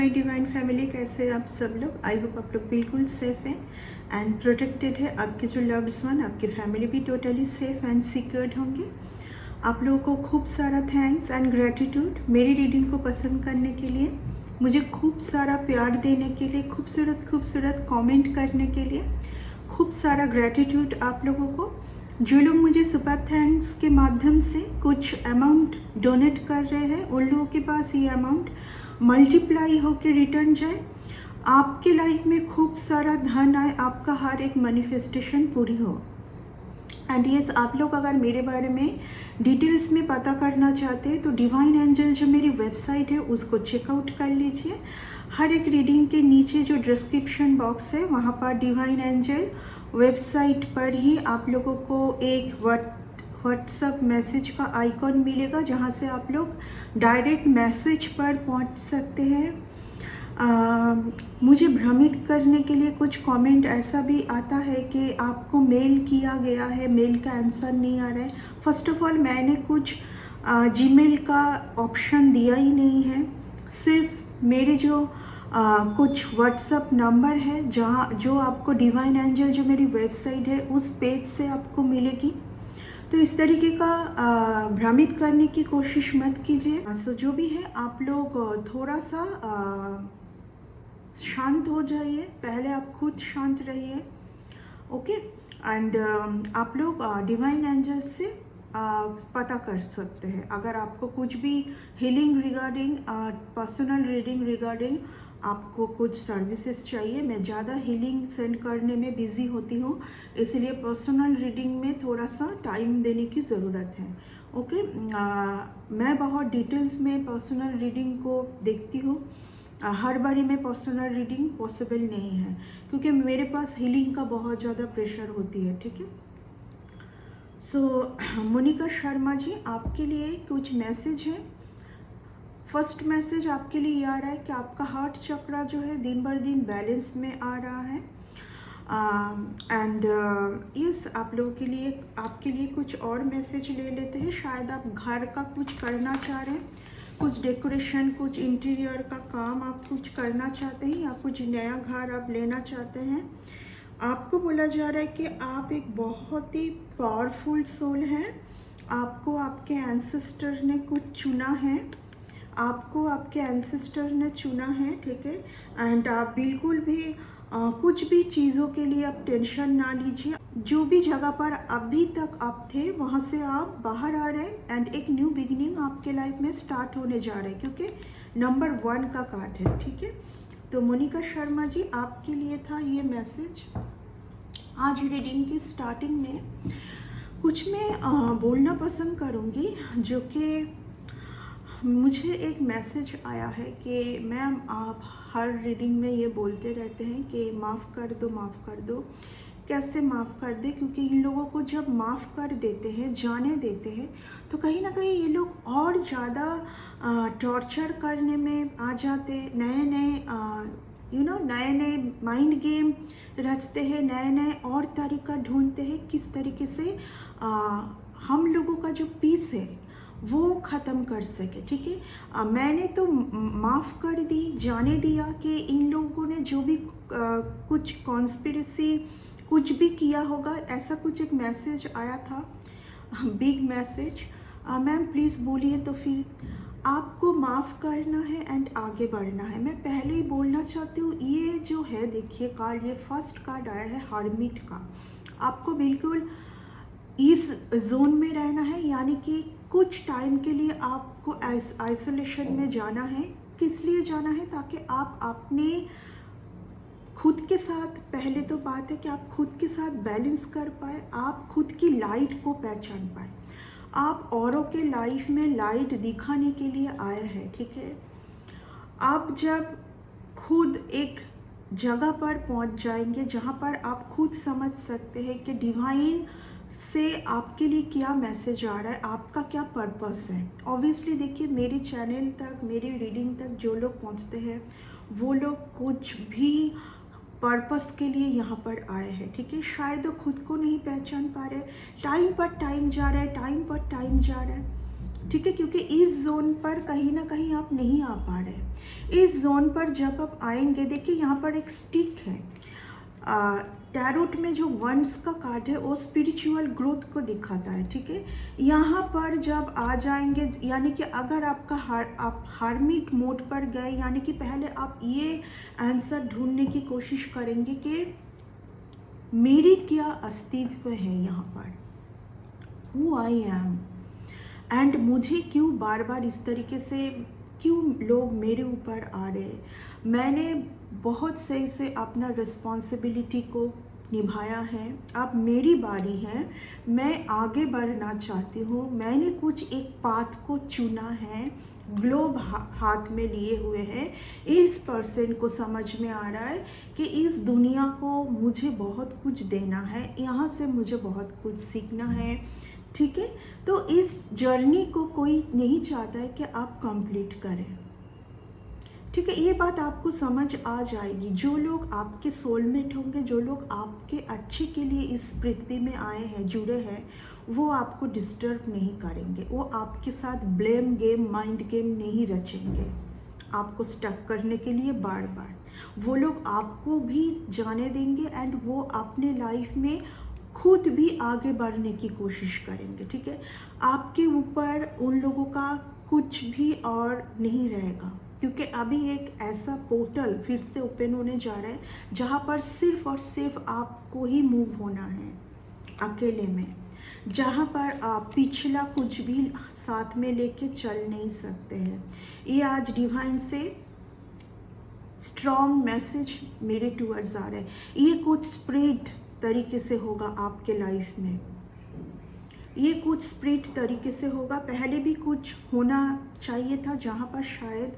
My divine family, कैसे हैं आप सब लोग। आई होप आप लोग बिल्कुल सेफ हैं एंड प्रोटेक्टेड है। आपके जो लव्ड वन, आपकी फैमिली भी टोटली सेफ एंड सिक्योर्ड होंगे। आप लोगों को खूब सारा थैंक्स एंड ग्रेटिट्यूड मेरी रीडिंग को पसंद करने के लिए, मुझे खूब सारा प्यार देने के लिए, खूबसूरत खूबसूरत कमेंट करने के लिए खूब सारा ग्रेटिट्यूड आप लोगों को। जो लोग मुझे सुपर थैंक्स के माध्यम से कुछ अमाउंट डोनेट कर रहे हैं, उन लोगों के पास ये अमाउंट मल्टीप्लाई होकर रिटर्न जाए, आपके लाइफ में खूब सारा धन आए, आपका हर एक मैनिफेस्टेशन पूरी हो। एंड यस, आप लोग अगर मेरे बारे में डिटेल्स में पता करना चाहते हैं तो डिवाइन एंजल जो मेरी वेबसाइट है उसको चेकआउट कर लीजिए। हर एक रीडिंग के नीचे जो डिस्क्रिप्शन बॉक्स है वहाँ पर डिवाइन एंजल वेबसाइट पर ही आप लोगों को एक व्हाट्सएप मैसेज का आइकॉन मिलेगा, जहाँ से आप लोग डायरेक्ट मैसेज पर पहुँच सकते हैं। मुझे भ्रमित करने के लिए कुछ कमेंट ऐसा भी आता है कि आपको मेल किया गया है, मेल का आंसर नहीं आ रहा है। फर्स्ट ऑफ ऑल, मैंने कुछ जीमेल का ऑप्शन दिया ही नहीं है। सिर्फ मेरे जो कुछ व्हाट्सएप नंबर है जो आपको डिवाइन एंजल जो मेरी वेबसाइट है उस पेज से आपको मिलेगी। तो इस तरीके का भ्रमित करने की कोशिश मत कीजिए। सो जो भी है, आप लोग थोड़ा सा शांत हो जाइए। पहले आप खुद शांत रहिए, ओके। एंड आप लोग डिवाइन एंजल से पता कर सकते हैं। अगर आपको कुछ भी healing regarding, personal reading regarding आपको कुछ सर्विसेज चाहिए, मैं ज़्यादा हीलिंग सेंड करने में बिज़ी होती हूँ, इसलिए पर्सनल रीडिंग में थोड़ा सा टाइम देने की ज़रूरत है, ओके। मैं बहुत डिटेल्स में पर्सनल रीडिंग को देखती हूँ। हर बारी में पर्सनल रीडिंग पॉसिबल नहीं है क्योंकि मेरे पास हीलिंग का बहुत ज़्यादा प्रेशर होती है, ठीक है। सो मोनिका शर्मा जी, आपके लिए कुछ मैसेज है। फर्स्ट मैसेज आपके लिए ये आ रहा है कि आपका हार्ट चक्रा जो है दिन बर दिन बैलेंस में आ रहा है। एंड यस, आप लोगों के लिए, आपके लिए कुछ और मैसेज ले लेते हैं। शायद आप घर का कुछ करना चाह रहे हैं, कुछ डेकोरेशन, कुछ इंटीरियर का काम आप कुछ करना चाहते हैं, या कुछ नया घर आप लेना चाहते हैं। आपको बोला जा रहा है कि आप एक बहुत ही पावरफुल सोल हैं। आपको आपके एंसेस्टर ने कुछ चुना है, आपको आपके एंसेस्टर ने चुना है, ठीक है। एंड आप बिल्कुल भी कुछ भी चीज़ों के लिए आप टेंशन ना लीजिए। जो भी जगह पर अभी तक आप थे वहाँ से आप बाहर आ रहे हैं एंड एक न्यू बिगिनिंग आपके लाइफ में स्टार्ट होने जा रहे हैं, क्योंकि नंबर 1 का कार्ड है, ठीक है। तो मोनिका शर्मा जी, आपके लिए था ये मैसेज। आज रीडिंग की स्टार्टिंग में कुछ मैं बोलना पसंद करूँगी, जो कि मुझे एक मैसेज आया है कि मैम, आप हर रीडिंग में ये बोलते रहते हैं कि माफ़ कर दो, माफ़ कर दो। कैसे माफ़ कर दे? क्योंकि इन लोगों को जब माफ़ कर देते हैं, जाने देते हैं, तो कहीं ना कहीं ये लोग और ज़्यादा टॉर्चर करने में आ जाते, नए नए माइंड गेम रचते हैं, नए नए और तरीका ढूंढते हैं किस तरीके से हम लोगों का जो पीस है वो ख़त्म कर सके, ठीक है। मैंने तो माफ़ कर दी, जाने दिया कि इन लोगों ने जो भी कुछ कॉन्स्पिरेसी कुछ भी किया होगा, ऐसा कुछ एक मैसेज आया था, बिग मैसेज। मैम प्लीज़ बोलिए। तो फिर आपको माफ़ करना है एंड आगे बढ़ना है। मैं पहले ही बोलना चाहती हूँ, ये जो है, देखिए कार्ड, ये फर्स्ट कार्ड आया है हर्मिट का। आपको बिल्कुल इस जोन में रहना है, यानी कि कुछ टाइम के लिए आपको आइसोलेशन में जाना है। किस लिए जाना है? ताकि आप अपने खुद के साथ, पहले तो बात है कि आप खुद के साथ बैलेंस कर पाए, आप खुद की लाइट को पहचान पाए। आप औरों के लाइफ में लाइट दिखाने के लिए आए हैं, ठीक है। आप जब खुद एक जगह पर पहुंच जाएंगे जहां पर आप खुद समझ सकते हैं कि डिवाइन से आपके लिए क्या मैसेज आ रहा है, आपका क्या पर्पस है। ऑब्वियसली देखिए, मेरे चैनल तक, मेरी रीडिंग तक जो लोग पहुंचते हैं वो लोग कुछ भी पर्पस के लिए यहाँ पर आए हैं, ठीक है। शायद वो खुद को नहीं पहचान पा रहे, टाइम पर टाइम जा रहा है, टाइम पर टाइम जा रहा है, ठीक है, क्योंकि इस जोन पर कहीं ना कहीं आप नहीं आ पा रहे। इस जोन पर जब आप आएंगे, देखिए यहाँ पर एक स्टिक है। टैरोट में जो वंस का कार्ड है वो स्पिरिचुअल ग्रोथ को दिखाता है, ठीक है। यहाँ पर जब आ जाएंगे, यानी कि अगर आपका आप हार्मिट मोड पर गए, यानी कि पहले आप ये आंसर ढूंढने की कोशिश करेंगे कि मेरी क्या अस्तित्व है यहाँ पर, हु आई एम, एंड मुझे क्यों बार बार इस तरीके से क्यों लोग मेरे ऊपर आ रहे। मैंने बहुत सही से अपना रिस्पॉन्सिबिलिटी को निभाया है, अब मेरी बारी है, मैं आगे बढ़ना चाहती हूँ। मैंने कुछ एक पाथ को चुना है, ग्लोब हाथ में लिए हुए हैं। इस पर्सन को समझ में आ रहा है कि इस दुनिया को मुझे बहुत कुछ देना है, यहाँ से मुझे बहुत कुछ सीखना है, ठीक है। तो इस जर्नी को कोई नहीं चाहता है कि आप कंप्लीट करें, ठीक है। ये बात आपको समझ आ जाएगी। जो लोग आपके सोलमेट होंगे, जो लोग आपके अच्छे के लिए इस पृथ्वी में आए हैं, जुड़े हैं, वो आपको डिस्टर्ब नहीं करेंगे, वो आपके साथ ब्लेम गेम, माइंड गेम नहीं रचेंगे आपको स्टक करने के लिए बार बार। वो लोग आपको भी जाने देंगे एंड वो अपने लाइफ में खुद भी आगे बढ़ने की कोशिश करेंगे, ठीक है। आपके ऊपर उन लोगों का कुछ भी और नहीं रहेगा, क्योंकि अभी एक ऐसा पोर्टल फिर से ओपन होने जा रहा है जहाँ पर सिर्फ और सिर्फ आपको ही मूव होना है अकेले में, जहाँ पर आप पिछला कुछ भी साथ में लेके चल नहीं सकते हैं। ये आज डिवाइन से स्ट्रॉन्ग मैसेज मेरे टूवर्ड्स आ रहा है। ये कुछ स्प्रिट तरीके से होगा आपके लाइफ में, ये कुछ स्प्रिट तरीके से होगा। पहले भी कुछ होना चाहिए था जहाँ पर शायद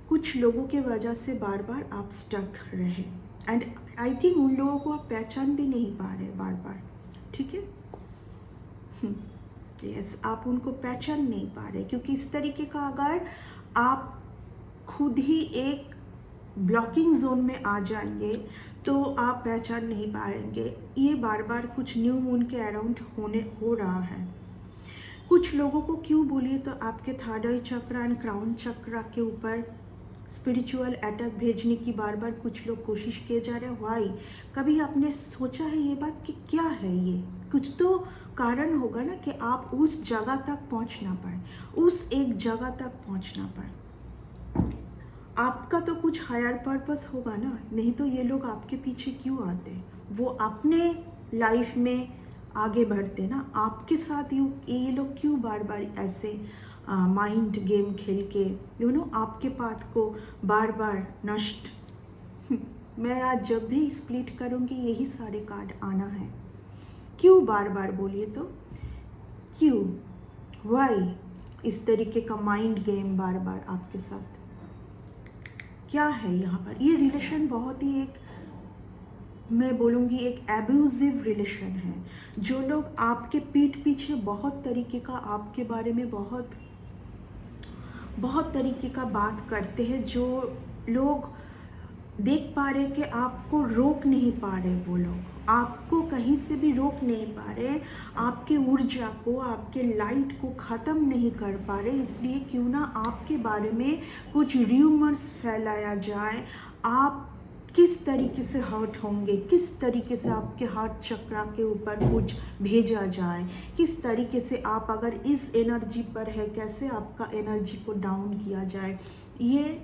कुछ लोगों के वजह से बार बार आप स्टक रहे, एंड आई थिंक उन लोगों को आप पहचान भी नहीं पा रहे बार बार, ठीक है। यस, आप उनको पहचान नहीं पा रहे, क्योंकि इस तरीके का अगर आप खुद ही एक ब्लॉकिंग जोन में आ जाएंगे तो आप पहचान नहीं पाएंगे। ये बार बार कुछ न्यू मून के अराउंड हो रहा है। कुछ लोगों को क्यों बोलिए तो आपके थर्ड आई चक्र एंड क्राउन चक्र के ऊपर स्पिरिचुअल अटैक भेजने की बार बार कुछ लोग कोशिश किए जा रहे हैं। वाई, कभी आपने सोचा है ये बात कि क्या है ये? कुछ तो कारण होगा ना कि आप उस जगह तक पहुंच ना पाए, उस एक जगह तक पहुंच ना पाए। आपका तो कुछ हायर पर्पस होगा ना, नहीं तो ये लोग आपके पीछे क्यों आते? वो अपने लाइफ में आगे बढ़ते ना, आपके साथ ये लोग क्यों बार बार ऐसे माइंड गेम खेल के आपके पाथ को बार बार नष्ट। मैं आज जब भी स्प्लिट करूँगी यही सारे कार्ड आना है। क्यों बार बार बोलिए तो क्यों, वाई इस तरीके का माइंड गेम बार बार आपके साथ क्या है यहाँ पर? ये रिलेशन बहुत ही एक, मैं बोलूँगी एक एब्यूजिव रिलेशन है। जो लोग आपके पीठ पीछे बहुत तरीके का आपके बारे में बहुत तरीके का बात करते हैं, जो लोग देख पा रहे कि आपको रोक नहीं पा रहे, वो लोग आपको कहीं से भी रोक नहीं पा रहे, आपके ऊर्जा को, आपके लाइट को ख़त्म नहीं कर पा रहे। इसलिए क्यों ना आपके बारे में कुछ र्यूमर्स फैलाया जाए। आप किस तरीके से हर्ट होंगे, किस तरीके से आपके हार्ट चक्र के ऊपर कुछ भेजा जाए, किस तरीके से आप अगर इस एनर्जी पर है कैसे आपका एनर्जी को डाउन किया जाए, ये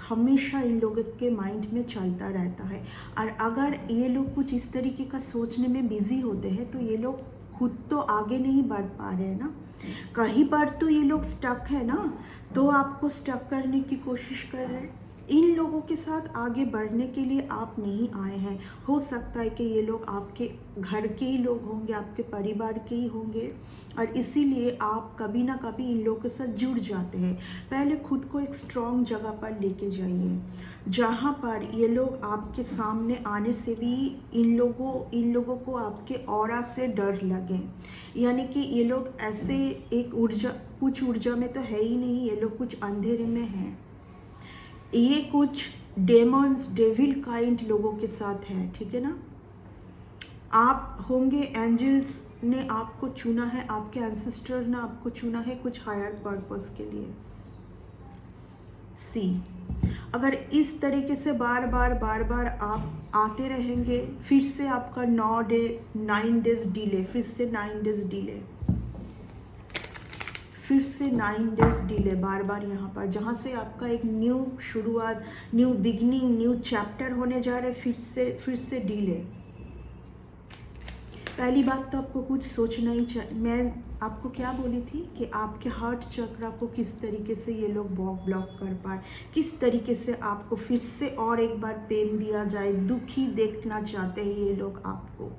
हमेशा इन लोगों के माइंड में चलता रहता है। और अगर ये लोग कुछ इस तरीके का सोचने में बिजी होते हैं तो ये लोग खुद तो आगे नहीं बढ़ पा रहे हैं ना, कहीं पर तो ये लोग स्टक है ना, तो आपको स्टक करने की कोशिश कर रहे हैं। इन लोगों के साथ आगे बढ़ने के लिए आप नहीं आए हैं। हो सकता है कि ये लोग आपके घर के ही लोग होंगे, आपके परिवार के ही होंगे, और इसीलिए आप कभी ना कभी इन लोगों के साथ जुड़ जाते हैं। पहले खुद को एक स्ट्रॉन्ग जगह पर लेके जाइए जहाँ पर ये लोग आपके सामने आने से भी इन लोगों को आपके ऑरा से डर लगे। यानी कि ये लोग ऐसे एक कुछ ऊर्जा में तो है ही नहीं, ये लोग कुछ अंधेरे में हैं। ये कुछ डेमॉन्स, डेविल काइंड लोगों के साथ है, ठीक है ना। आप होंगे, एंजल्स ने आपको चुना है, आपके एंसेस्टर ने आपको चुना है कुछ हायर पर्पस के लिए। सी, अगर इस तरीके से बार बार आप आते रहेंगे, फिर से आपका 9 डेज डिले, फिर से 9 डेज डिले, फिर से 9 डेज डिले, बार बार यहाँ पर जहाँ से आपका एक न्यू शुरुआत, न्यू बिगिनिंग, न्यू चैप्टर होने जा रहे, फिर से डिले। पहली बात तो आपको कुछ सोचना ही चाहिए। मैं आपको क्या बोली थी कि आपके हार्ट चक्रा को किस तरीके से ये लोग ब्लॉक कर पाए, किस तरीके से आपको फिर से और एक बार पेन दिया जाए। दुखी देखना चाहते हैं ये लोग, आपको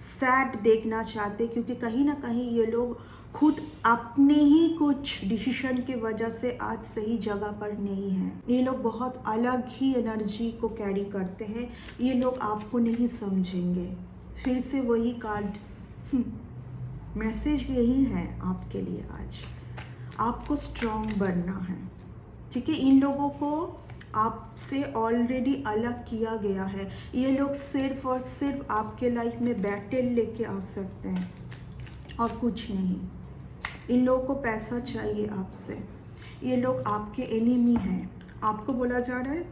सैड देखना चाहते, क्योंकि कहीं ना कहीं ये लोग खुद अपने ही कुछ डिसीजन की वजह से आज सही जगह पर नहीं है। ये लोग बहुत अलग ही एनर्जी को कैरी करते हैं, ये लोग आपको नहीं समझेंगे। फिर से वही कार्ड, मैसेज यही है आपके लिए आज, आपको स्ट्रॉन्ग बनना है, ठीक है। इन लोगों को आपसे ऑलरेडी अलग किया गया है। ये लोग सिर्फ और सिर्फ आपके लाइफ में बैटल लेके आ सकते हैं और कुछ नहीं। इन लोगों को पैसा चाहिए आपसे, ये लोग आपके एनिमी हैं। आपको बोला जा रहा है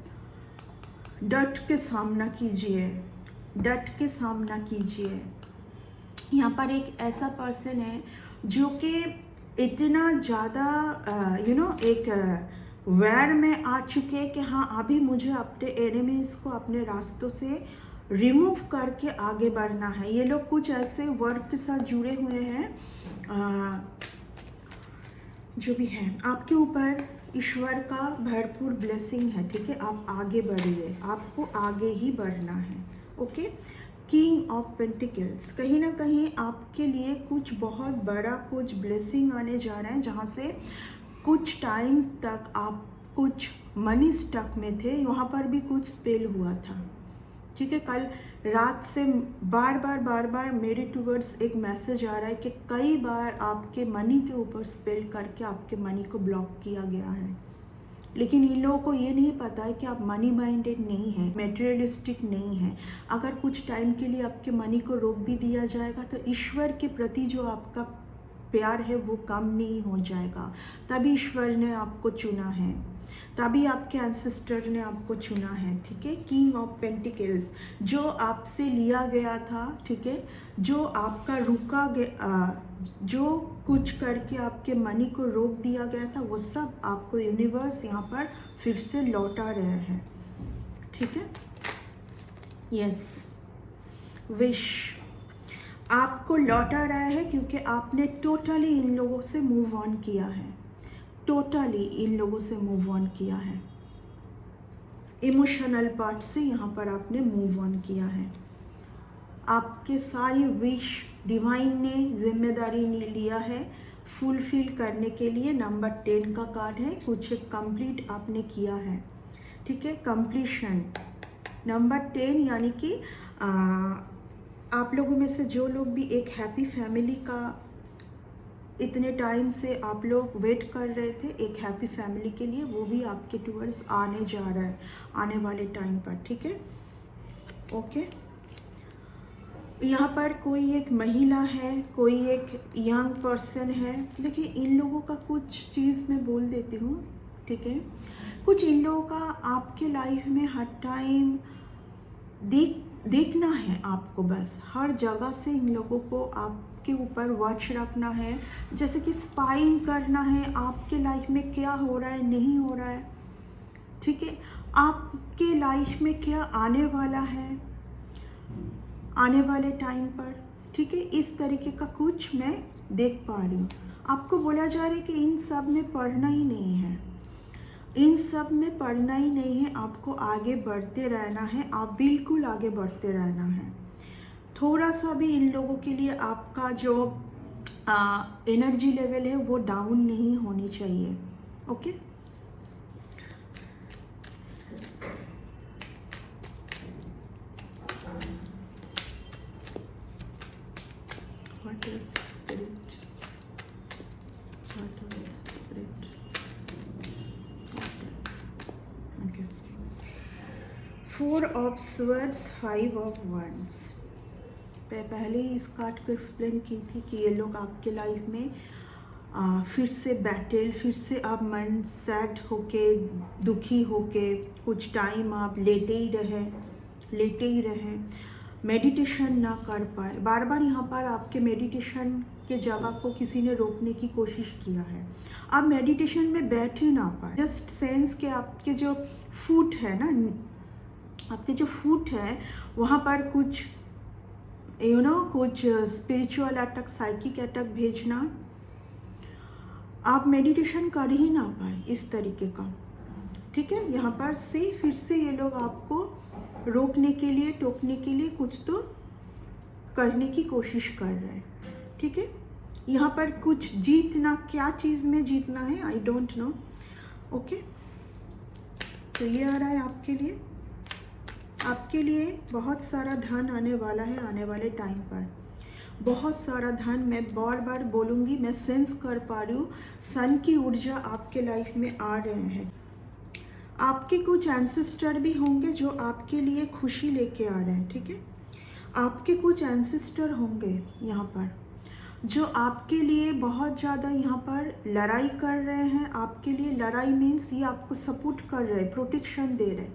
डट के सामना कीजिए, डट के सामना कीजिए। यहाँ पर एक ऐसा पर्सन है जो कि इतना ज़्यादा एक वैर में आ चुके हैं कि हाँ, अभी मुझे अपने एनिमीज़ को अपने रास्तों से रिमूव करके आगे बढ़ना है। ये लोग कुछ ऐसे वर्क के साथ जुड़े हुए हैं, जो भी है आपके ऊपर ईश्वर का भरपूर ब्लेसिंग है, ठीक है। आप आगे बढ़िए, आपको आगे ही बढ़ना है, ओके। किंग ऑफ पेंटिकल्स, कहीं ना कहीं आपके लिए कुछ बहुत बड़ा कुछ ब्लेसिंग आने जा रहा है, जहाँ से कुछ टाइम्स तक आप कुछ मनी स्टक में थे, वहाँ पर भी कुछ स्पेल हुआ था, ठीक है। कल रात से बार बार मेरे टूवर्ड्स एक मैसेज आ रहा है कि कई बार आपके मनी के ऊपर स्पेल करके आपके मनी को ब्लॉक किया गया है। लेकिन इन लोगों को ये नहीं पता है कि आप मनी माइंडेड नहीं है, मेटेरियलिस्टिक नहीं है। अगर कुछ टाइम के लिए आपके मनी को रोक भी दिया जाएगा तो ईश्वर के प्रति जो आपका प्यार है वो कम नहीं हो जाएगा। तभी ईश्वर ने आपको चुना है, तभी आपके एंसेस्टर ने आपको चुना है, ठीक है। किंग ऑफ पेंटिकल्स, जो आपसे लिया गया था, ठीक है, जो आपका रुका गया, जो कुछ करके आपके मनी को रोक दिया गया था, वो सब आपको यूनिवर्स यहाँ पर फिर से लौटा रहे हैं, ठीक है। यस, विश आपको लौटा रहा है क्योंकि आपने टोटली इन लोगों से मूव ऑन किया है, टोटली इन लोगों से मूव ऑन किया है। इमोशनल पार्ट से यहाँ पर आपने मूव ऑन किया है। आपके सारी विश डिवाइन ने जिम्मेदारी लिया है फुलफिल करने के लिए। नंबर 10 का कार्ड है, कुछ एक कंप्लीट आपने किया है, ठीक है, कंप्लीशन। नंबर 10 यानी कि आप लोगों में से जो लोग भी एक हैप्पी फैमिली का इतने टाइम से आप लोग वेट कर रहे थे, एक हैप्पी फैमिली के लिए, वो भी आपके टूवर्ड्स आने जा रहा है आने वाले टाइम पर, ठीक है, ओके। यहाँ पर कोई एक महिला है, कोई एक यंग पर्सन है। देखिए, इन लोगों का कुछ चीज़ मैं बोल देती हूँ, ठीक है। कुछ इन लोगों का आपके लाइफ में हर टाइम देखना है आपको, बस हर जगह से इन लोगों को आपके ऊपर वॉच रखना है, जैसे कि स्पाइंग करना है आपके लाइफ में क्या हो रहा है, नहीं हो रहा है, ठीक है। आपके लाइफ में क्या आने वाला है आने वाले टाइम पर, ठीक है। इस तरीके का कुछ मैं देख पा रही हूँ। आपको बोला जा रहा है कि इन सब में पढ़ना ही नहीं है, इन सब में पढ़ना ही नहीं है, आपको आगे बढ़ते रहना है, आप बिल्कुल आगे बढ़ते रहना है। थोड़ा सा भी इन लोगों के लिए आपका जो एनर्जी लेवल है वो डाउन नहीं होनी चाहिए, okay. What is spirit? What is spirit? What else? Okay. 4 of swords, 5 of wands. पहले ही इस कार्ड को एक्सप्लेन की थी कि ये लोग आपके लाइफ में फिर से बैटल, फिर से आप मन सैड होके, दुखी होके कुछ टाइम आप लेटे ही रहे, मेडिटेशन ना कर पाए। बार बार यहाँ पर आपके मेडिटेशन के जगह को किसी ने रोकने की कोशिश किया है, आप मेडिटेशन में बैठ ही ना पाए। जस्ट सेंस के आपके जो फुट है ना, आपके जो फुट है वहाँ पर कुछ कुछ स्पिरिचुअल अटैक, साइकिक अटैक भेजना, आप मेडिटेशन कर ही ना पाए इस तरीके का। ठीक है, यहाँ पर से फिर से ये लोग आपको रोकने के लिए, टोकने के लिए कुछ तो करने की कोशिश कर रहे हैं। ठीक है, यहाँ पर कुछ जीतना, क्या चीज़ में जीतना है आई डोंट नो। ओके, तो ये आ रहा है आपके लिए बहुत सारा धन आने वाला है आने वाले टाइम पर। बहुत सारा धन, मैं बार बार बोलूँगी, मैं सेंस कर पा रही हूँ सन की ऊर्जा आपके लाइफ में आ रहे हैं। आपके कुछ एंसेस्टर भी होंगे जो आपके लिए खुशी लेके आ रहे हैं। ठीक है, आपके कुछ एंसेस्टर होंगे यहाँ पर जो आपके लिए बहुत ज़्यादा यहाँ पर लड़ाई कर रहे हैं। आपके लिए लड़ाई मीन्स ये आपको सपोर्ट कर रहे हैं, प्रोटेक्शन दे रहे हैं।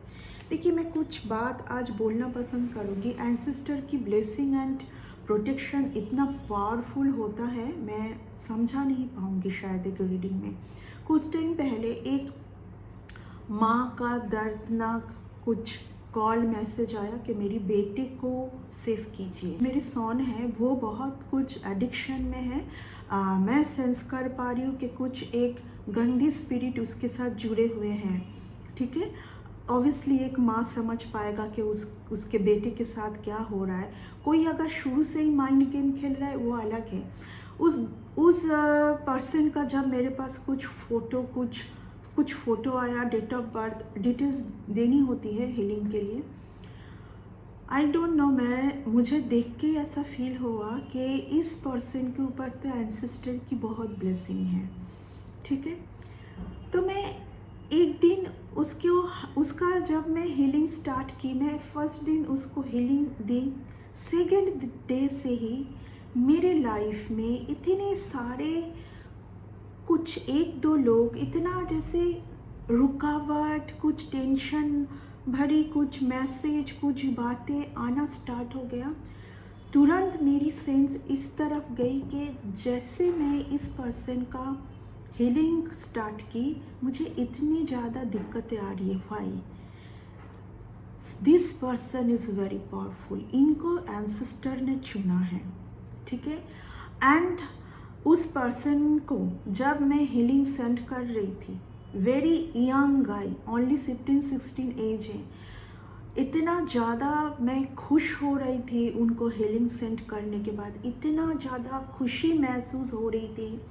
देखिए, मैं कुछ बात आज बोलना पसंद करूँगी। एंसेस्टर की ब्लेसिंग एंड प्रोटेक्शन इतना पावरफुल होता है, मैं समझा नहीं पाऊँगी शायद एक रीडिंग में। कुछ टाइम पहले एक माँ का दर्दनाक कुछ कॉल मैसेज आया कि मेरी बेटे को सेव कीजिए। मेरी सोन है वो बहुत कुछ एडिक्शन में है। मैं सेंस कर पा रही हूँ कि कुछ एक गंदी स्पिरिट उसके साथ जुड़े हुए हैं। ठीक है, ऑब्वियसली एक माँ समझ पाएगा कि उसके बेटे के साथ क्या हो रहा है। कोई अगर शुरू से ही माइंड गेम खेल रहा है वो अलग है। उस पर्सन का जब मेरे पास कुछ फ़ोटो आया, डेट ऑफ बर्थ डिटेल्स देनी होती है हीलिंग के लिए। आई डोंट नो, मुझे देख के ऐसा फील हुआ कि इस पर्सन के ऊपर तो एंसेस्टर की बहुत ब्लेसिंग है। ठीक है, तो मैं एक दिन उसका जब मैं हीलिंग स्टार्ट की, मैं फर्स्ट दिन उसको हीलिंग दी, सेकेंड डे से ही मेरे लाइफ में इतने सारे कुछ एक दो लोग, इतना जैसे रुकावट, कुछ टेंशन भरी कुछ मैसेज, कुछ बातें आना स्टार्ट हो गया। तुरंत मेरी सेंस इस तरफ गई कि जैसे मैं इस पर्सन का हीलिंग स्टार्ट की, मुझे इतनी ज़्यादा दिक्कतें आ रही है। Why this person is very powerful, इनको एंसेस्टर ने चुना है। ठीक है, एंड उस पर्सन को जब मैं हीलिंग सेंड कर रही थी, very young guy, only 15-16 age है, इतना ज़्यादा मैं खुश हो रही थी उनको हीलिंग सेंड करने के बाद। इतना ज़्यादा खुशी महसूस हो रही थी।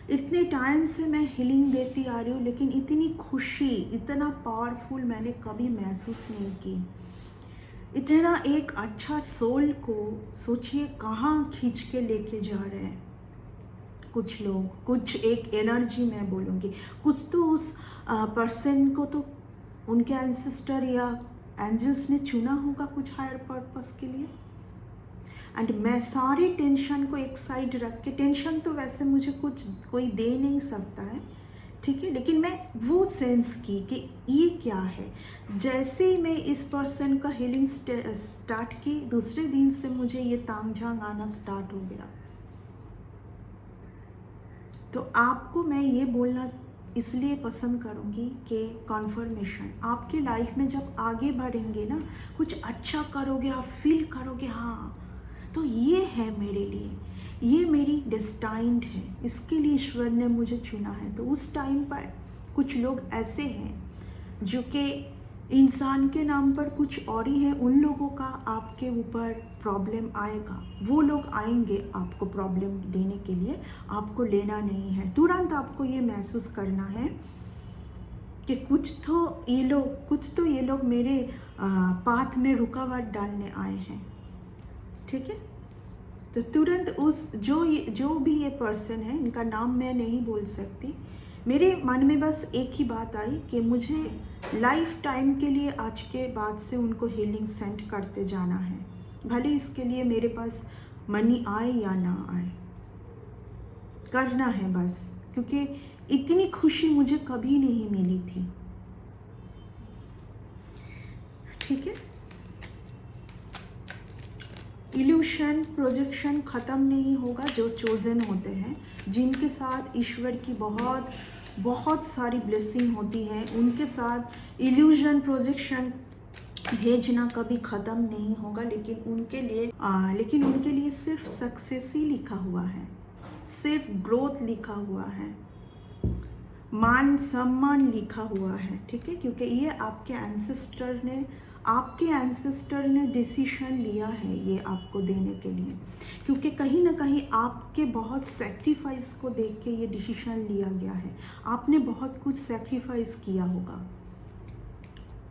इतने टाइम से मैं हीलिंग देती आ रही हूँ, लेकिन इतनी खुशी, इतना पावरफुल मैंने कभी महसूस नहीं की। इतना एक अच्छा सोल को सोचिए कहाँ खींच के लेके जा रहे हैं कुछ लोग, कुछ एक एनर्जी मैं बोलूँगी। कुछ तो उस पर्सन को तो उनके एंसेस्टर या एंजल्स ने चुना होगा कुछ हायर पर्पस के लिए। एंड मैं सारी टेंशन को एक साइड रख के, टेंशन तो वैसे मुझे कोई दे नहीं सकता है। ठीक है, लेकिन मैं वो सेंस की कि ये क्या है। जैसे ही मैं इस पर्सन का हीलिंग स्टार्ट की, दूसरे दिन से मुझे ये तांग झांग आना स्टार्ट हो गया। तो आपको मैं ये बोलना इसलिए पसंद करूँगी कि कॉन्फर्मेशन आपकी लाइफ में जब आगे बढ़ेंगे ना, कुछ अच्छा करोगे, आप फील करोगे हाँ तो ये है मेरे लिए, ये मेरी डेस्टाइंड है, इसके लिए ईश्वर ने मुझे चुना है। तो उस टाइम पर कुछ लोग ऐसे हैं जो कि इंसान के नाम पर कुछ और ही है, उन लोगों का आपके ऊपर प्रॉब्लम आएगा। वो लोग आएंगे आपको प्रॉब्लम देने के लिए, आपको लेना नहीं है। तुरंत आपको ये महसूस करना है कि कुछ तो ये लोग मेरे पाथ में रुकावट डालने आए हैं। ठीक है, तो तुरंत उस जो भी ये पर्सन है, इनका नाम मैं नहीं बोल सकती, मेरे मन में बस एक ही बात आई कि मुझे लाइफ टाइम के लिए आज के बाद से उनको हीलिंग सेंड करते जाना है। भले इसके लिए मेरे पास मनी आए या ना आए, करना है बस, क्योंकि इतनी खुशी मुझे कभी नहीं मिली थी। ठीक है, इल्यूशन प्रोजेक्शन ख़त्म नहीं होगा। जो चोजन होते हैं, जिनके साथ ईश्वर की बहुत बहुत सारी ब्लेसिंग होती है, उनके साथ इल्यूशन प्रोजेक्शन भेजना कभी ख़त्म नहीं होगा। लेकिन उनके लिए सिर्फ सक्सेस ही लिखा हुआ है, सिर्फ ग्रोथ लिखा हुआ है, मान सम्मान लिखा हुआ है। ठीक है, क्योंकि ये आपके एंसेस्टर ने डिसीजन लिया है ये आपको देने के लिए, क्योंकि कहीं ना कहीं आपके बहुत सेक्रीफाइस को देख के ये डिसीजन लिया गया है। आपने बहुत कुछ सेक्रीफाइस किया होगा,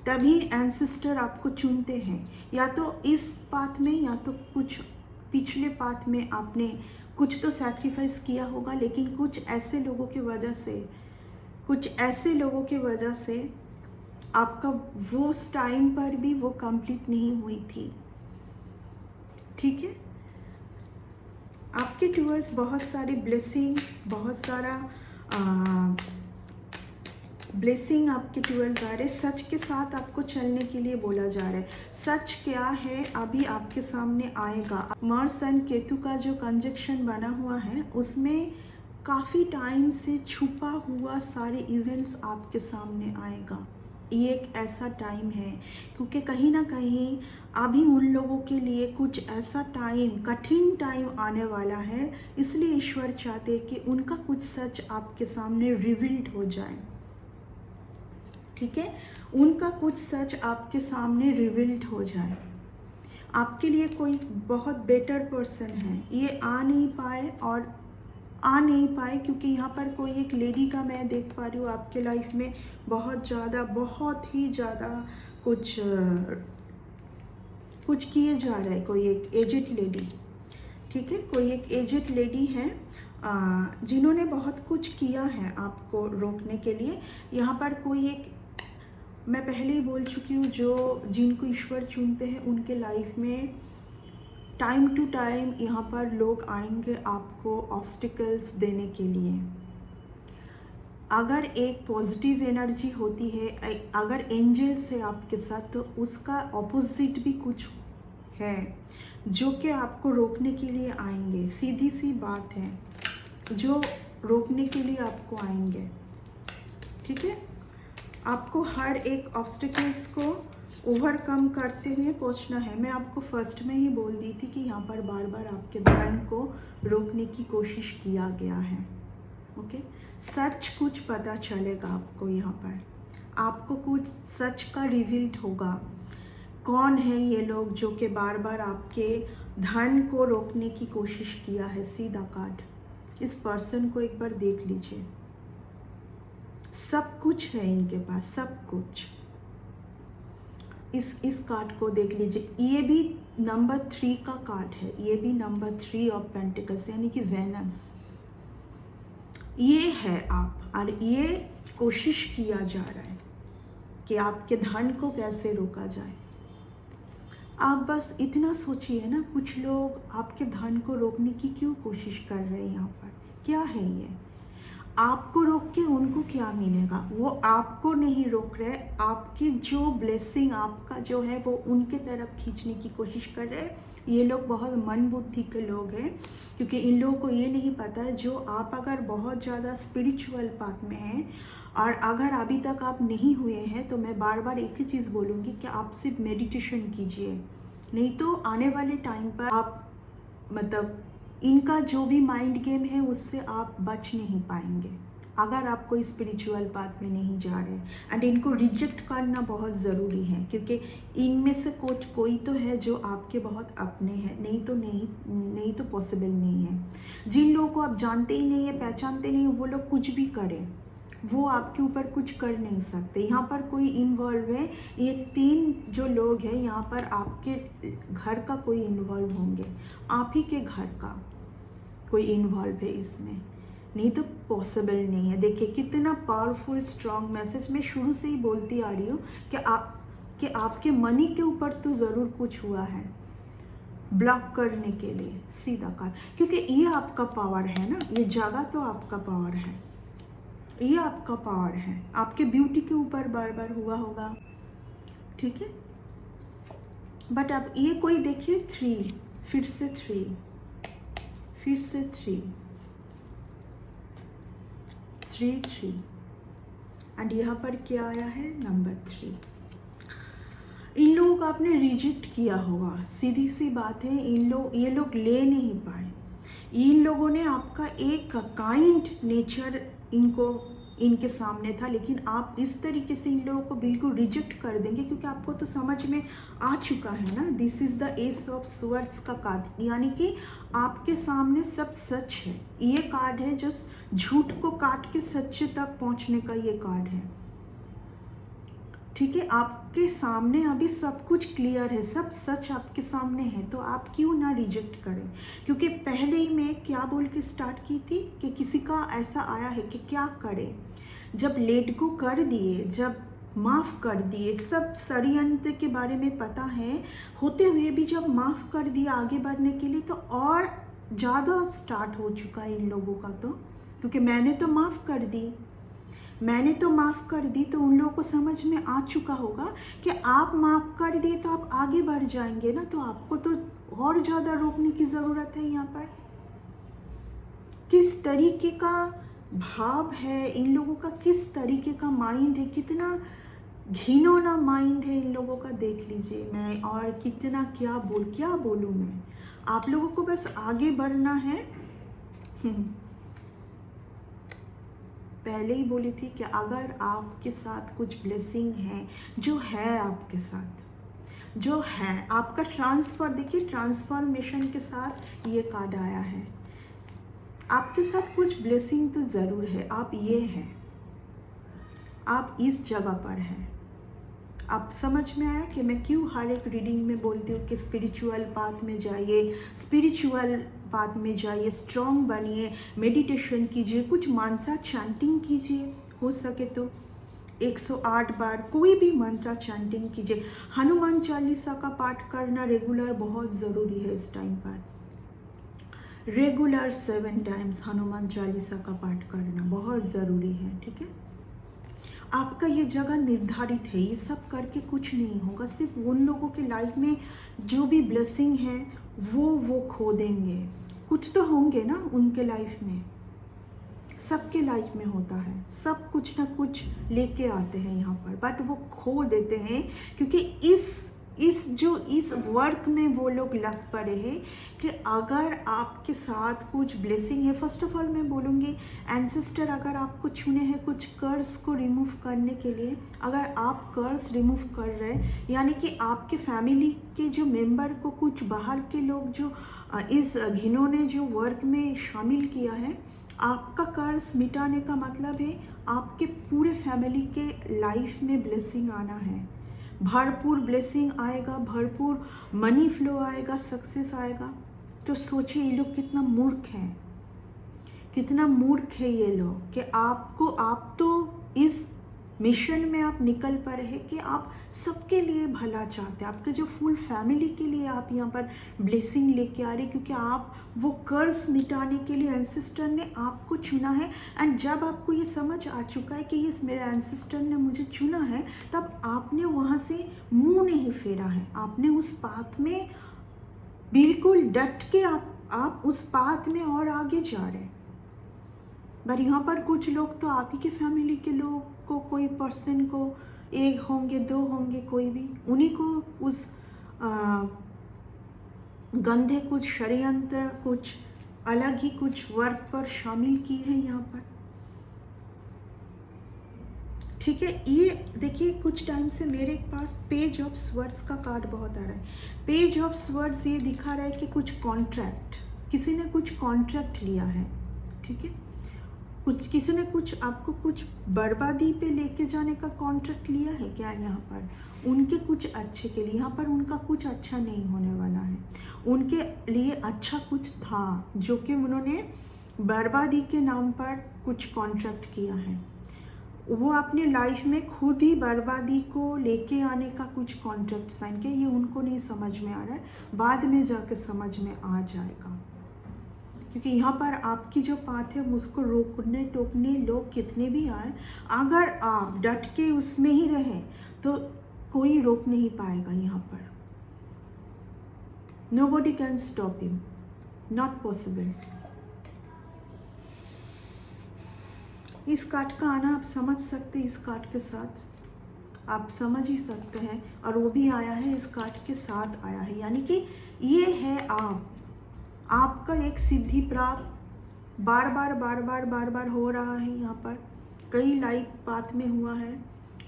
तभी एंसेस्टर आपको चुनते हैं। या तो इस पाथ में, या तो कुछ पिछले पाथ में आपने कुछ तो सैक्रिफाइस किया होगा, लेकिन कुछ ऐसे लोगों की वजह से आपका वो उस टाइम पर भी वो कंप्लीट नहीं हुई थी। ठीक है, आपके टूवर्ड्स बहुत सारी ब्लेसिंग, बहुत सारा ब्लेसिंग आपके टूवर्ड्स आ रहे। सच के साथ आपको चलने के लिए बोला जा रहा है। सच क्या है अभी आपके सामने आएगा। मार्स एंड केतु का जो कंजक्शन बना हुआ है, उसमें काफ़ी टाइम से छुपा हुआ सारे इवेंट्स आपके सामने आएगा। ये एक ऐसा टाइम है, क्योंकि कहीं ना कहीं अभी उन लोगों के लिए कुछ ऐसा टाइम, कठिन टाइम आने वाला है। इसलिए ईश्वर चाहते हैं कि उनका कुछ सच आपके सामने रिवील्ड हो जाए। ठीक है, उनका कुछ सच आपके सामने रिवील्ड हो जाए। आपके लिए कोई बहुत बेटर पर्सन है, ये आ नहीं पाए क्योंकि यहाँ पर कोई एक लेडी का मैं देख पा रही हूँ आपके लाइफ में। बहुत ही ज़्यादा कुछ किए जा रहा है। कोई एक एजेड लेडी, ठीक है, कोई एक एजेड लेडी है जिन्होंने बहुत कुछ किया है आपको रोकने के लिए। यहाँ पर कोई एक, मैं पहले ही बोल चुकी हूँ, जिनको ईश्वर चुनते हैं उनके लाइफ में टाइम टू टाइम यहाँ पर लोग आएंगे आपको ऑब्स्टिकल्स देने के लिए। अगर एक पॉजिटिव एनर्जी होती है, अगर एंजल्स है आपके साथ, तो उसका ऑपोजिट भी कुछ है जो कि आपको रोकने के लिए आएंगे। सीधी सी बात है, जो रोकने के लिए आपको आएंगे। ठीक है, आपको हर एक ऑब्स्टिकल्स को ओवरकम करते हुए पहुंचना है। मैं आपको फर्स्ट में ही बोल दी थी कि यहाँ पर बार बार आपके धर्म को रोकने की कोशिश किया गया है। ओके, सच कुछ पता चलेगा आपको। यहाँ पर आपको कुछ सच का रिवील्ड होगा। कौन है ये लोग जो कि बार बार आपके धन को रोकने की कोशिश किया है। सीधा कार्ड, इस पर्सन को एक बार देख लीजिए। सब कुछ है इनके पास, सब कुछ। इस कार्ड को देख लीजिए। ये भी नंबर 3 का कार्ड है, ये भी नंबर 3 ऑफ पेंटिकल्स, यानी कि वेनस। ये है आप, और ये कोशिश किया जा रहा है कि आपके धन को कैसे रोका जाए। आप बस इतना सोचिए ना, कुछ लोग आपके धन को रोकने की क्यों कोशिश कर रहे हैं। यहाँ पर क्या है, ये आपको रोक के उनको क्या मिलेगा। वो आपको नहीं रोक रहे, आपकी जो ब्लेसिंग आपका जो है वो उनके तरफ खींचने की कोशिश कर रहे हैं। ये लोग बहुत मन बुद्धि के लोग हैं, क्योंकि इन लोगों को ये नहीं पता है, जो आप अगर बहुत ज़्यादा स्पिरिचुअल पाथ में हैं और अगर अभी तक आप नहीं हुए हैं, तो मैं बार बार एक ही चीज़ बोलूँगी कि आप सिर्फ मेडिटेशन कीजिए। नहीं तो आने वाले टाइम पर आप इनका जो भी माइंड गेम है उससे आप बच नहीं पाएंगे, अगर आप कोई स्पिरिचुअल पाथ में नहीं जा रहे। एंड इनको रिजेक्ट करना बहुत ज़रूरी है, क्योंकि इनमें से कोई तो है जो आपके बहुत अपने हैं, नहीं तो पॉसिबल नहीं है। जिन लोगों को आप जानते ही नहीं है, पहचानते नहीं, वो लोग कुछ भी करें, वो आपके ऊपर कुछ कर नहीं सकते। यहाँ पर कोई इन्वॉल्व है, ये 3 जो लोग हैं यहाँ पर आपके घर का कोई इन्वॉल्व होंगे, आप ही के घर का कोई इन्वॉल्व है इसमें, नहीं तो पॉसिबल नहीं है। देखिए कितना पावरफुल स्ट्रॉन्ग मैसेज। मैं शुरू से ही बोलती आ रही हूँ कि आपके मनी के ऊपर तो ज़रूर कुछ हुआ है। ब्लॉक करने के लिए सीधा कार्ड, क्योंकि ये आपका पावर है ना, ये जगह तो आपका पावर है, ये आपका पावर है, आपके ब्यूटी के ऊपर बार बार हुआ होगा, ठीक है। बट अब ये कोई देखिए 3, फिर से 3, फिर से 3, 3 3, एंड यहाँ पर क्या आया है, नंबर 3। इन लोगों को आपने रिजेक्ट किया होगा, सीधी सी बात है, ये लोग ले नहीं पाए। इन लोगों ने आपका एक काइंड नेचर इनके सामने था, लेकिन आप इस तरीके से इन लोगों को बिल्कुल रिजेक्ट कर देंगे, क्योंकि आपको तो समझ में आ चुका है ना, this is the S of swords का कार्ड, यानी कि आपके सामने सब सच है। ये कार्ड है जो झूठ को काट के सच तक पहुंचने का ये कार्ड है, ठीक है। आपके सामने अभी सब कुछ क्लियर है, सब सच आपके सामने है, तो आप क्यों ना रिजेक्ट करें। क्योंकि पहले ही मैं क्या बोल के स्टार्ट की थी कि किसी का ऐसा आया है कि क्या करें, जब लेट गो कर दिए, जब माफ़ कर दिए, सब षड्यंत्र के बारे में पता है होते हुए भी जब माफ़ कर दिया आगे बढ़ने के लिए, तो और ज़्यादा स्टार्ट हो चुका है इन लोगों का, तो क्योंकि मैंने तो माफ़ कर दी, तो उन लोगों को समझ में आ चुका होगा कि आप माफ़ कर दिए तो आप आगे बढ़ जाएंगे ना, तो आपको तो और ज़्यादा रोकने की ज़रूरत है। यहाँ पर किस तरीके का भाव है इन लोगों का, किस तरीके का माइंड है, कितना घिनौना माइंड है इन लोगों का, देख लीजिए। मैं और कितना क्या बोलूँ मैं, आप लोगों को बस आगे बढ़ना है। पहले ही बोली थी कि अगर आपके साथ कुछ ब्लेसिंग है, जो है आपके साथ, जो है आपका ट्रांसफ़र, देखिए ट्रांसफॉर्मेशन के साथ ये कार्ड आया है, आपके साथ कुछ ब्लेसिंग तो ज़रूर है। आप ये हैं, आप इस जगह पर हैं। आप समझ में आया कि मैं क्यों हर एक रीडिंग में बोलती हूँ कि स्पिरिचुअल पाथ में जाइए, स्पिरिचुअल पाथ में जाइए, स्ट्रॉन्ग बनिए, मेडिटेशन कीजिए, कुछ मंत्र चैंटिंग कीजिए, हो सके तो 108 बार कोई भी मंत्र चैंटिंग कीजिए। हनुमान चालीसा का पाठ करना रेगुलर बहुत ज़रूरी है इस टाइम पर, रेगुलर 7 टाइम्स हनुमान चालीसा का पाठ करना बहुत ज़रूरी है, ठीक है। आपका ये जगह निर्धारित है, ये सब करके कुछ नहीं होगा, सिर्फ उन लोगों के लाइफ में जो भी ब्लेसिंग है वो खो देंगे। कुछ तो होंगे ना उनके लाइफ में, सबके लाइफ में होता है, सब कुछ ना कुछ लेके आते हैं यहाँ पर, बट वो खो देते हैं, क्योंकि इस वर्क में वो लोग लग पड़े हैं कि अगर आपके साथ कुछ ब्लेसिंग है। फर्स्ट ऑफ ऑल मैं बोलूँगी, एंसेस्टर अगर आपको चुने हैं कुछ कर्स को रिमूव करने के लिए, अगर आप कर्स रिमूव कर रहे हैं, यानी कि आपके फैमिली के जो मेंबर को कुछ बाहर के लोग जो इस घिनौने जो वर्क में शामिल किया है, आपका कर्स मिटाने का मतलब है आपके पूरे फैमिली के लाइफ में ब्लेसिंग आना है, भरपूर ब्लेसिंग आएगा, भरपूर मनी फ्लो आएगा, सक्सेस आएगा। तो सोचिए ये लोग कितना मूर्ख हैं, कितना मूर्ख है ये लोग कि आप तो इस मिशन में आप निकल पड़े हैं कि आप सबके लिए भला चाहते हैं, आपके जो फुल फैमिली के लिए आप यहाँ पर ब्लेसिंग लेके आ रहे, क्योंकि आप वो कर्ज मिटाने के लिए एंसेस्टर ने आपको चुना है। एंड जब आपको ये समझ आ चुका है कि ये मेरे एंसेस्टर ने मुझे चुना है, तब आपने वहाँ से मुंह नहीं फेरा है, आपने उस पाथ में बिल्कुल डट के आप उस पाथ में और आगे जा रहे हैं। पर यहाँ पर कुछ लोग तो आप ही के फैमिली के लोग को, कोई पर्सन को, एक होंगे, 2 होंगे, कोई भी, उन्हीं को उस गंदे कुछ षड्यंत्र, कुछ अलग ही कुछ वर्क पर शामिल की है यहाँ पर, ठीक है। ये देखिए कुछ टाइम से मेरे पास पेज ऑफ स्वर्ड्स का कार्ड बहुत आ रहा है। पेज ऑफ स्वर्ड्स ये दिखा रहा है कि कुछ कॉन्ट्रैक्ट, किसी ने कुछ कॉन्ट्रैक्ट लिया है, ठीक है, किसी ने कुछ आपको कुछ बर्बादी पे लेके जाने का कॉन्ट्रैक्ट लिया है क्या यहाँ पर, उनके कुछ अच्छे के लिए। यहाँ पर उनका कुछ अच्छा नहीं होने वाला है, उनके लिए अच्छा कुछ था जो कि उन्होंने बर्बादी के नाम पर कुछ कॉन्ट्रैक्ट किया है। वो अपने लाइफ में खुद ही बर्बादी को लेके आने का कुछ कॉन्ट्रैक्ट साइन किया, ये उनको नहीं समझ में आ रहा है, बाद में जाके समझ में आ जाएगा। क्योंकि यहाँ पर आपकी जो बात है उसको रोकने टोकने लोग कितने भी आए, अगर आप डट के उसमें ही रहें तो कोई रोक नहीं पाएगा। यहाँ पर nobody can stop you, not possible. इस कार्ड का आना आप समझ सकते हैं, इस कार्ड के साथ आप समझ ही सकते हैं, और वो भी आया है इस कार्ड के साथ आया है, यानी कि ये है आपका एक सिद्धि प्राप्त बार बार हो रहा है। यहाँ पर कई लाइफ पाथ में हुआ है।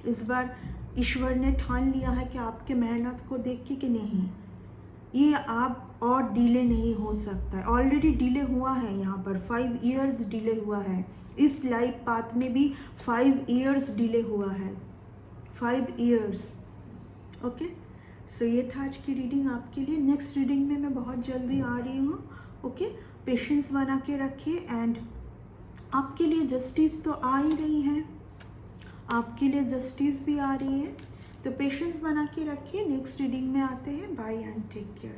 इस बार ईश्वर ने ठान लिया है कि आपके मेहनत को देख के कि नहीं, ये आप और डिले नहीं हो सकता है, ऑलरेडी डिले हुआ है। यहाँ पर 5 इयर्स डिले हुआ है, इस लाइफ पाथ में भी 5 इयर्स डिले हुआ है, 5 इयर्स। ओके, सो ये था आज की रीडिंग आपके लिए। नेक्स्ट रीडिंग में मैं बहुत जल्दी आ रही हूँ। ओके, पेशेंस बना के रखिए, एंड आपके लिए जस्टिस तो आ ही रही है, आपके लिए जस्टिस भी आ रही है, तो पेशेंस बना के रखिए। नेक्स्ट रीडिंग में आते हैं। Bye and take care.